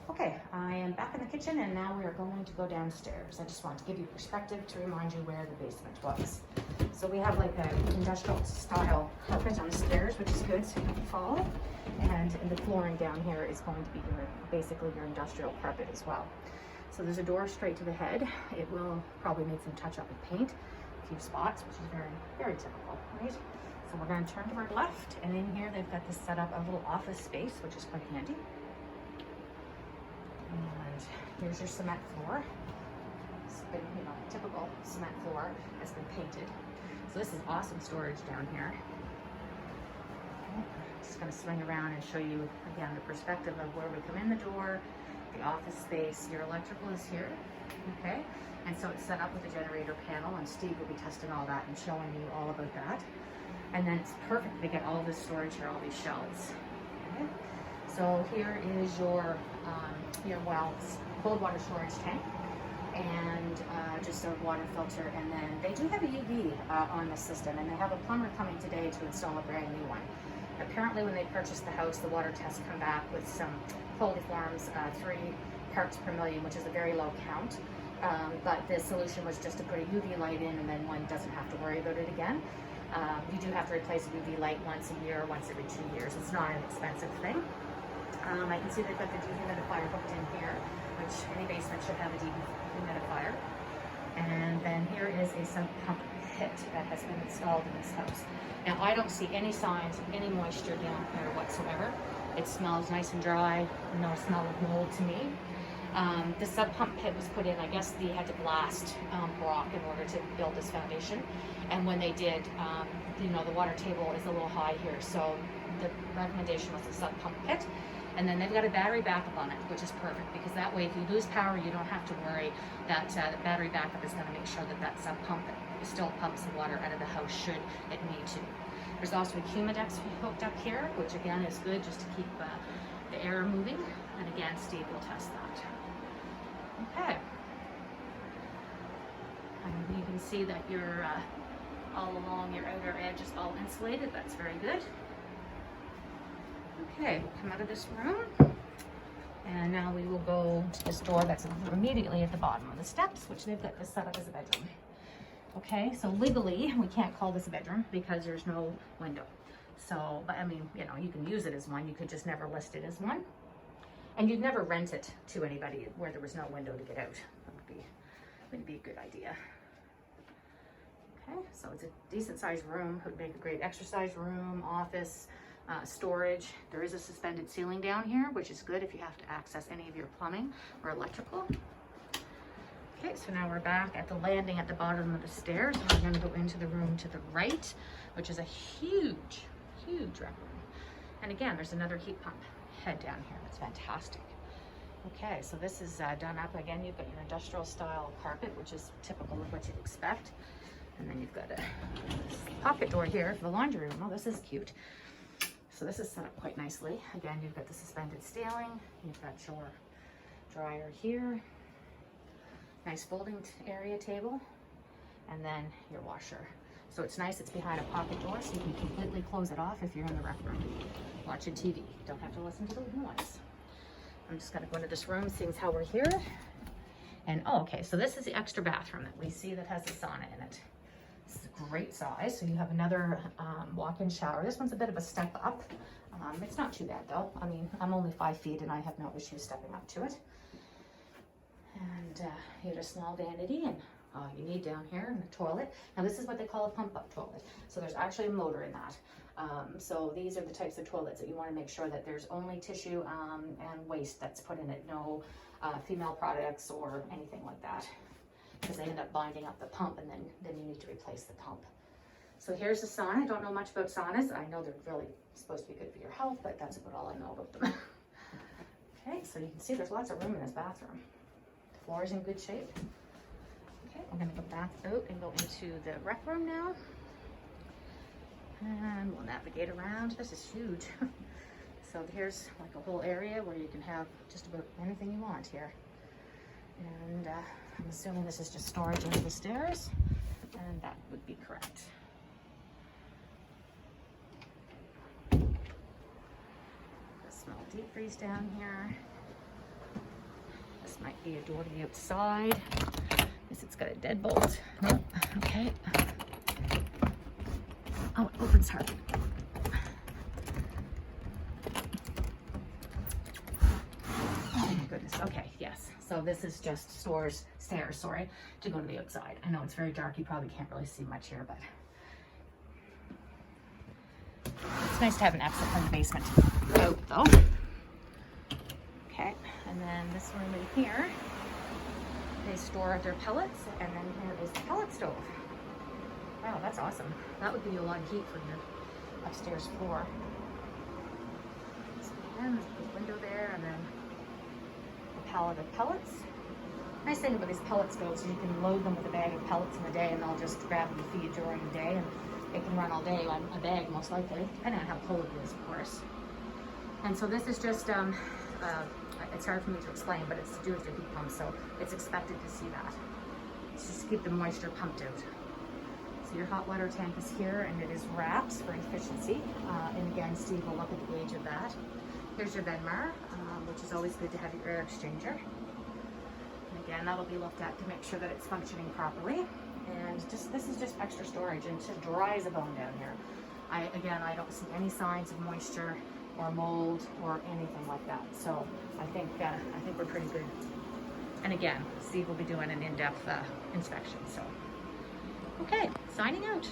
Okay, I am back in the kitchen and now we are going to go downstairs. I just want to give you perspective to remind you where the basement was. So we have like an industrial style carpet on the stairs, which is good so you don't fall. And the flooring down here is going to be basically your industrial carpet as well. So there's a door straight to the head. It will probably need some touch up with paint, a few spots, which is very, very typical, right? So we're going to turn to our left, and in here they've got this set up a little office space, which is quite handy. And here's your cement floor. It's been, typical cement floor has been painted. So this is awesome storage down here. Just going to swing around and show you again the perspective of where we come in the door, the office space. Your electrical is here, okay? And so it's set up with a generator panel, and Steve will be testing all that and showing you all about that. And then it's perfect to get all this storage here, all these shelves. Okay? So here is your cold water storage tank, and just a water filter. And then they do have a UV on the system, and they have a plumber coming today to install a brand new one. Apparently when they purchased the house, the water tests come back with some coliforms, 3 parts per million, which is a very low count. But the solution was just to put a UV light in, and then one doesn't have to worry about it again. You do have to replace a UV light once a year, once every 2 years. It's not an expensive thing. I can see they've got the dehumidifier hooked in here, which any basement should have a dehumidifier. And then here is a sump pump pit that has been installed in this house. Now I don't see any signs of any moisture down here whatsoever. It smells nice and dry, no smell of mold to me. The sub pump pit was put in, I guess they had to blast rock in order to build this foundation. And when they did, the water table is a little high here, so the recommendation was the sub pump pit. And then they've got a battery backup on it, which is perfect, because that way if you lose power, you don't have to worry that the battery backup is going to make sure that that sub pump still pumps the water out of the house should it need to. There's also a Humidex hooked up here, which again is good just to keep the air moving. And again, Steve will test that. Okay. And you can see that you're all along your outer edge is all insulated. That's very good. Okay, we'll come out of this room, and now we will go to this door that's immediately at the bottom of the steps, which they've got this set up as a bedroom. Okay, so legally we can't call this a bedroom because there's no window. So, but I mean, you can use it as one. You could just never list it as one, and you'd never rent it to anybody where there was no window to get out. That would be a good idea. Okay, so it's a decent sized room. Would make a great exercise room, office. Storage. There is a suspended ceiling down here, which is good if you have to access any of your plumbing or electrical. Okay, so now we're back at the landing at the bottom of the stairs, and we're going to go into the room to the right, which is a huge, huge rec room. And again, there's another heat pump head down here. It's fantastic. Okay, so this is done up. Again, you've got your industrial style carpet, which is typical of what you'd expect. And then you've got a pocket door here for the laundry room. Oh, this is cute. So this is set up quite nicely. Again, you've got the suspended ceiling, you've got your dryer here, nice folding area table, and then your washer. So it's nice, it's behind a pocket door, so you can completely close it off if you're in the rec room watching TV. Don't have to listen to the noise. I'm just gonna go into this room, seeing how we're here. And oh, okay, so this is the extra bathroom that we see that has a sauna in it. It's a great size. So you have another walk-in shower. This one's a bit of a step up. It's not too bad though. I mean, I'm only 5 feet and I have no issue stepping up to it. And you have a small vanity and all you need down here and a toilet. Now this is what they call a pump-up toilet. So there's actually a motor in that. So these are the types of toilets that you want to make sure that there's only tissue and waste that's put in it. No female products or anything like that, because they end up binding up the pump, and then you need to replace the pump. So here's the sauna. I don't know much about saunas. I know they're really supposed to be good for your health, but that's about all I know about them. Okay, so you can see there's lots of room in this bathroom. The floor is in good shape. Okay, I'm gonna go back out and go into the rec room now. And we'll navigate around. This is huge. So here's like a whole area where you can have just about anything you want here. And I'm assuming this is just storage under the stairs, and that would be correct. A small deep freeze down here. This might be a door to the outside. Guess it's got a deadbolt. Nope. Okay. Oh, it opens hard. Oh my goodness. Okay, yes. So this is just stairs, sorry, to go to the outside. I know it's very dark. You probably can't really see much here, but it's nice to have an exit from the basement out though. Okay, and then this room in here, they store their pellets, and then here is the pellet stove. Wow, that's awesome. That would give you a lot of heat for your upstairs floor. So again, there's a window there, and then a pallet of pellets. Nice thing about these pellet stoves is you can load them with a bag of pellets in a day, and they'll just grab and feed during the day, and they can run all day on a bag, most likely, depending on how cold it is, of course. And so this is just, it's hard for me to explain, but it's to do with your heat pump, so it's expected to see that. It's just to keep the moisture pumped out. So your hot water tank is here, and it is wrapped for efficiency. And again, Steve will look at the age of that. Here's your Venmar, which is always good to have your air exchanger. And again, that'll be looked at to make sure that it's functioning properly. And just this is just extra storage, and it's dry as a bone down here. I don't see any signs of moisture or mold or anything like that. So I think we're pretty good. And again, Steve will be doing an in-depth inspection. So, okay, signing out.